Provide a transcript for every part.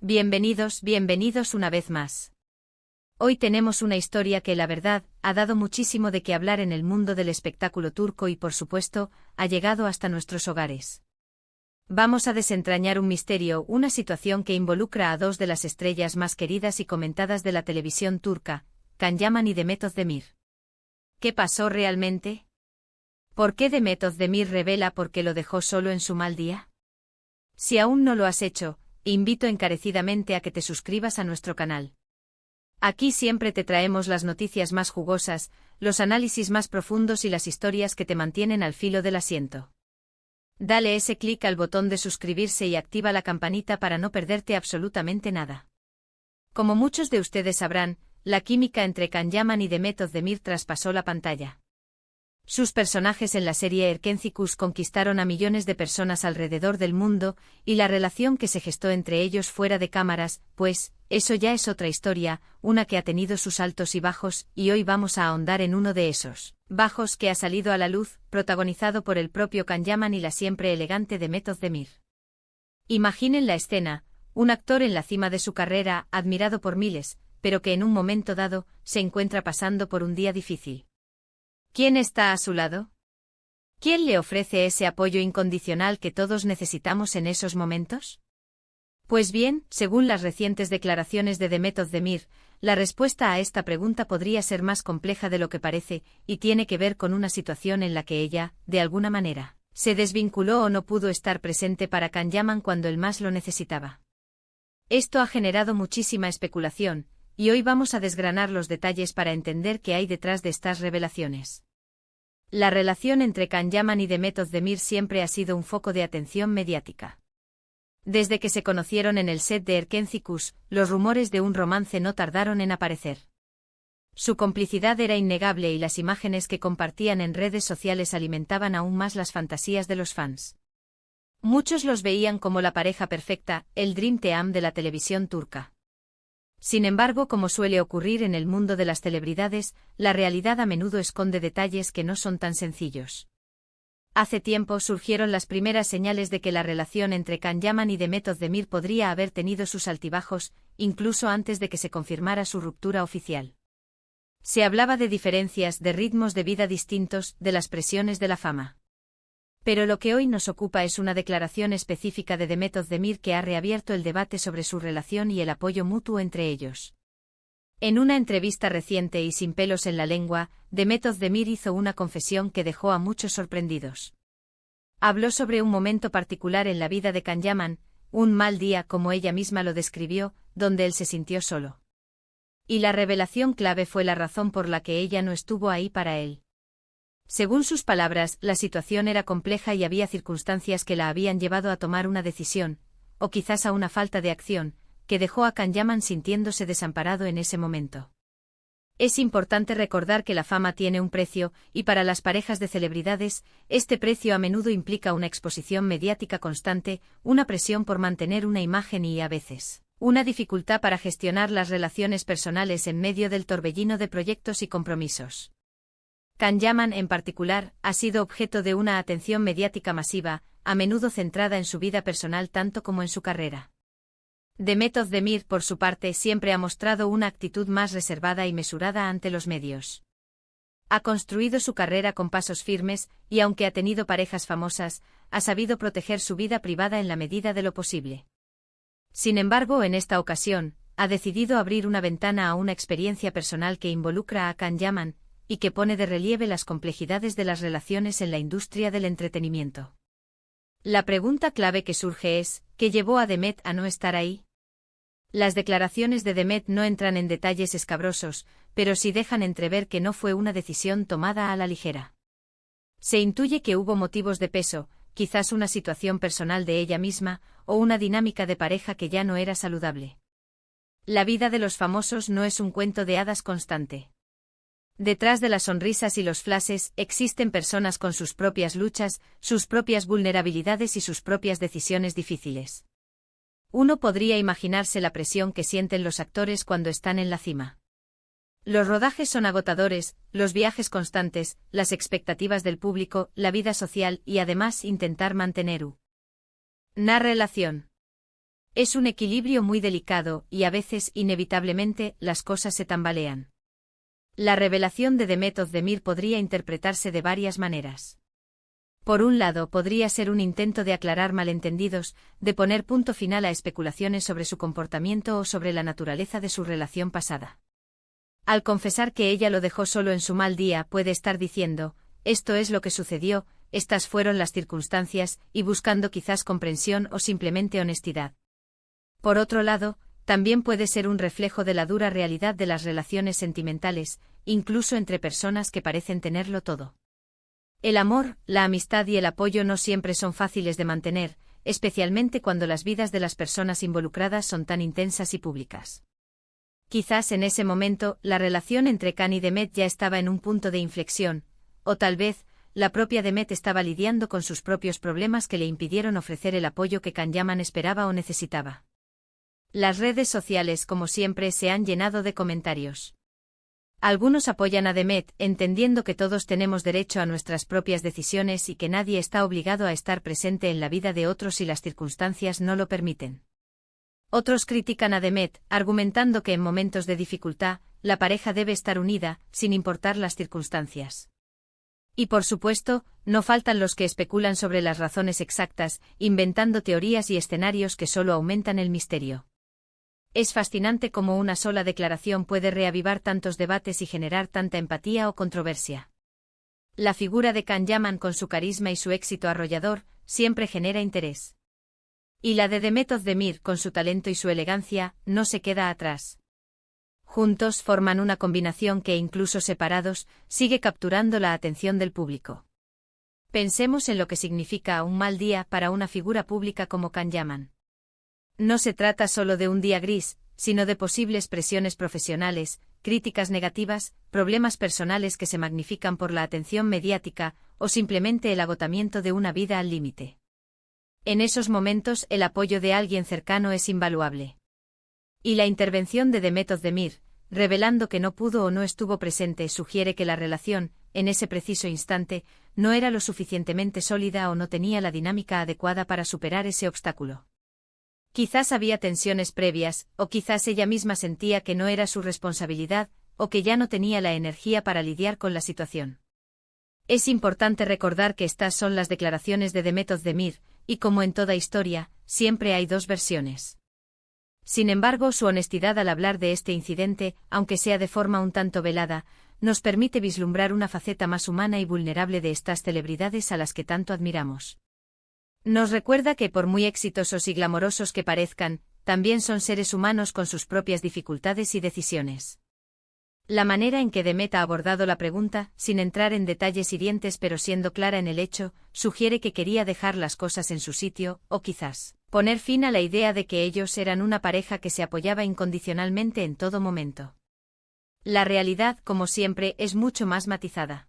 Bienvenidos una vez más. Hoy tenemos una historia que, la verdad, ha dado muchísimo de qué hablar en el mundo del espectáculo turco y, por supuesto, ha llegado hasta nuestros hogares. Vamos a desentrañar un misterio, una situación que involucra a dos de las estrellas más queridas y comentadas de la televisión turca, Can Yaman y Demet Özdemir. ¿Qué pasó realmente? ¿Por qué Demet Özdemir revela por qué lo dejó solo en su mal día? Si aún no lo has hecho, invito encarecidamente a que te suscribas a nuestro canal. Aquí siempre te traemos las noticias más jugosas, los análisis más profundos y las historias que te mantienen al filo del asiento. Dale ese clic al botón de suscribirse y activa la campanita para no perderte absolutamente nada. Como muchos de ustedes sabrán, la química entre Can Yaman y Demet Özdemir traspasó la pantalla. Sus personajes en la serie Erkenci conquistaron a millones de personas alrededor del mundo, y la relación que se gestó entre ellos fuera de cámaras, pues, eso ya es otra historia, una que ha tenido sus altos y bajos, y hoy vamos a ahondar en uno de esos bajos que ha salido a la luz, protagonizado por el propio Can Yaman y la siempre elegante Demet Özdemir. Imaginen la escena, un actor en la cima de su carrera, admirado por miles, pero que en un momento dado, se encuentra pasando por un día difícil. ¿Quién está a su lado? ¿Quién le ofrece ese apoyo incondicional que todos necesitamos en esos momentos? Pues bien, según las recientes declaraciones de Demet Özdemir, la respuesta a esta pregunta podría ser más compleja de lo que parece, y tiene que ver con una situación en la que ella, de alguna manera, se desvinculó o no pudo estar presente para Can Yaman cuando él más lo necesitaba. Esto ha generado muchísima especulación, y hoy vamos a desgranar los detalles para entender qué hay detrás de estas revelaciones. La relación entre Can Yaman y Demet Özdemir siempre ha sido un foco de atención mediática. Desde que se conocieron en el set de Erkenci, los rumores de un romance no tardaron en aparecer. Su complicidad era innegable y las imágenes que compartían en redes sociales alimentaban aún más las fantasías de los fans. Muchos los veían como la pareja perfecta, el Dream Team de la televisión turca. Sin embargo, como suele ocurrir en el mundo de las celebridades, la realidad a menudo esconde detalles que no son tan sencillos. Hace tiempo surgieron las primeras señales de que la relación entre Can Yaman y Demet Özdemir podría haber tenido sus altibajos, incluso antes de que se confirmara su ruptura oficial. Se hablaba de diferencias, de ritmos de vida distintos, de las presiones de la fama. Pero lo que hoy nos ocupa es una declaración específica de Demet Özdemir que ha reabierto el debate sobre su relación y el apoyo mutuo entre ellos. En una entrevista reciente y sin pelos en la lengua, Demet Özdemir hizo una confesión que dejó a muchos sorprendidos. Habló sobre un momento particular en la vida de Can Yaman, un mal día como ella misma lo describió, donde él se sintió solo. Y la revelación clave fue la razón por la que ella no estuvo ahí para él. Según sus palabras, la situación era compleja y había circunstancias que la habían llevado a tomar una decisión, o quizás a una falta de acción, que dejó a Can Yaman sintiéndose desamparado en ese momento. Es importante recordar que la fama tiene un precio, y para las parejas de celebridades, este precio a menudo implica una exposición mediática constante, una presión por mantener una imagen y, a veces, una dificultad para gestionar las relaciones personales en medio del torbellino de proyectos y compromisos. Can Yaman, en particular, ha sido objeto de una atención mediática masiva, a menudo centrada en su vida personal tanto como en su carrera. Demet Özdemir, por su parte, siempre ha mostrado una actitud más reservada y mesurada ante los medios. Ha construido su carrera con pasos firmes, y aunque ha tenido parejas famosas, ha sabido proteger su vida privada en la medida de lo posible. Sin embargo, en esta ocasión, ha decidido abrir una ventana a una experiencia personal que involucra a Can Yaman, y que pone de relieve las complejidades de las relaciones en la industria del entretenimiento. La pregunta clave que surge es, ¿qué llevó a Demet a no estar ahí? Las declaraciones de Demet no entran en detalles escabrosos, pero sí dejan entrever que no fue una decisión tomada a la ligera. Se intuye que hubo motivos de peso, quizás una situación personal de ella misma, o una dinámica de pareja que ya no era saludable. La vida de los famosos no es un cuento de hadas constante. Detrás de las sonrisas y los flashes existen personas con sus propias luchas, sus propias vulnerabilidades y sus propias decisiones difíciles. Uno podría imaginarse la presión que sienten los actores cuando están en la cima. Los rodajes son agotadores, los viajes constantes, las expectativas del público, la vida social y además intentar mantener una relación. Es un equilibrio muy delicado y a veces, inevitablemente, las cosas se tambalean. La revelación de Demet Özdemir podría interpretarse de varias maneras. Por un lado, podría ser un intento de aclarar malentendidos, de poner punto final a especulaciones sobre su comportamiento o sobre la naturaleza de su relación pasada. Al confesar que ella lo dejó solo en su mal día, puede estar diciendo, esto es lo que sucedió, estas fueron las circunstancias, y buscando quizás comprensión o simplemente honestidad. Por otro lado, también puede ser un reflejo de la dura realidad de las relaciones sentimentales, incluso entre personas que parecen tenerlo todo. El amor, la amistad y el apoyo no siempre son fáciles de mantener, especialmente cuando las vidas de las personas involucradas son tan intensas y públicas. Quizás en ese momento, la relación entre Can y Demet ya estaba en un punto de inflexión, o tal vez, la propia Demet estaba lidiando con sus propios problemas que le impidieron ofrecer el apoyo que Can Yaman esperaba o necesitaba. Las redes sociales, como siempre, se han llenado de comentarios. Algunos apoyan a Demet, entendiendo que todos tenemos derecho a nuestras propias decisiones y que nadie está obligado a estar presente en la vida de otros si las circunstancias no lo permiten. Otros critican a Demet, argumentando que en momentos de dificultad, la pareja debe estar unida, sin importar las circunstancias. Y por supuesto, no faltan los que especulan sobre las razones exactas, inventando teorías y escenarios que solo aumentan el misterio. Es fascinante cómo una sola declaración puede reavivar tantos debates y generar tanta empatía o controversia. La figura de Can Yaman con su carisma y su éxito arrollador, siempre genera interés. Y la de Demet Özdemir con su talento y su elegancia, no se queda atrás. Juntos forman una combinación que incluso separados, sigue capturando la atención del público. Pensemos en lo que significa un mal día para una figura pública como Can Yaman. No se trata solo de un día gris, sino de posibles presiones profesionales, críticas negativas, problemas personales que se magnifican por la atención mediática, o simplemente el agotamiento de una vida al límite. En esos momentos el apoyo de alguien cercano es invaluable. Y la intervención de Demet Özdemir, revelando que no pudo o no estuvo presente, sugiere que la relación, en ese preciso instante, no era lo suficientemente sólida o no tenía la dinámica adecuada para superar ese obstáculo. Quizás había tensiones previas, o quizás ella misma sentía que no era su responsabilidad, o que ya no tenía la energía para lidiar con la situación. Es importante recordar que estas son las declaraciones de Demet Özdemir, y como en toda historia, siempre hay dos versiones. Sin embargo, su honestidad al hablar de este incidente, aunque sea de forma un tanto velada, nos permite vislumbrar una faceta más humana y vulnerable de estas celebridades a las que tanto admiramos. Nos recuerda que por muy exitosos y glamorosos que parezcan, también son seres humanos con sus propias dificultades y decisiones. La manera en que Demet ha abordado la pregunta, sin entrar en detalles hirientes pero siendo clara en el hecho, sugiere que quería dejar las cosas en su sitio, o quizás, poner fin a la idea de que ellos eran una pareja que se apoyaba incondicionalmente en todo momento. La realidad, como siempre, es mucho más matizada.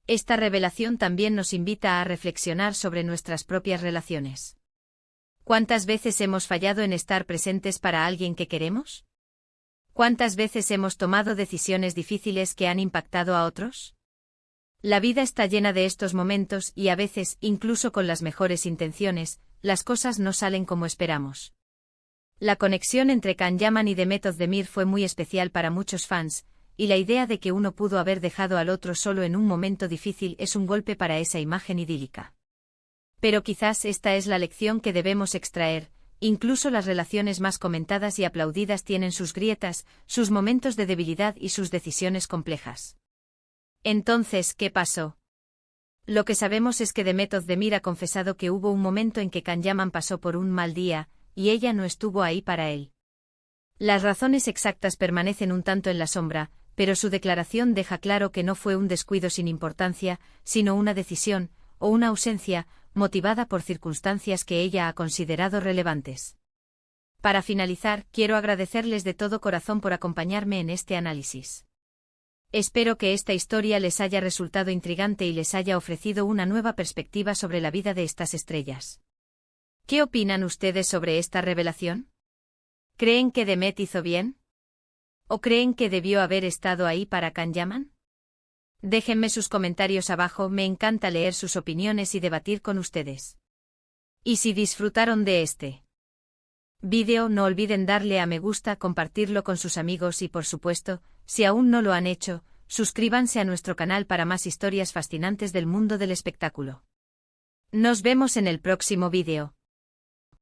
Esta revelación también nos invita a reflexionar sobre nuestras propias relaciones. ¿Cuántas veces hemos fallado en estar presentes para alguien que queremos? ¿Cuántas veces hemos tomado decisiones difíciles que han impactado a otros? La vida está llena de estos momentos y a veces, incluso con las mejores intenciones, las cosas no salen como esperamos. La conexión entre Can Yaman y Demet Özdemir fue muy especial para muchos fans, y la idea de que uno pudo haber dejado al otro solo en un momento difícil es un golpe para esa imagen idílica. Pero quizás esta es la lección que debemos extraer: incluso las relaciones más comentadas y aplaudidas tienen sus grietas, sus momentos de debilidad y sus decisiones complejas. Entonces, ¿qué pasó? Lo que sabemos es que Demet Özdemir ha confesado que hubo un momento en que Can Yaman pasó por un mal día, y ella no estuvo ahí para él. Las razones exactas permanecen un tanto en la sombra, pero su declaración deja claro que no fue un descuido sin importancia, sino una decisión, o una ausencia, motivada por circunstancias que ella ha considerado relevantes. Para finalizar, quiero agradecerles de todo corazón por acompañarme en este análisis. Espero que esta historia les haya resultado intrigante y les haya ofrecido una nueva perspectiva sobre la vida de estas estrellas. ¿Qué opinan ustedes sobre esta revelación? ¿Creen que Demet hizo bien? ¿O creen que debió haber estado ahí para Can Yaman? Déjenme sus comentarios abajo, me encanta leer sus opiniones y debatir con ustedes. ¿Y si disfrutaron de este Vídeo, no olviden darle a me gusta, compartirlo con sus amigos y por supuesto, si aún no lo han hecho, suscríbanse a nuestro canal para más historias fascinantes del mundo del espectáculo. Nos vemos en el próximo vídeo.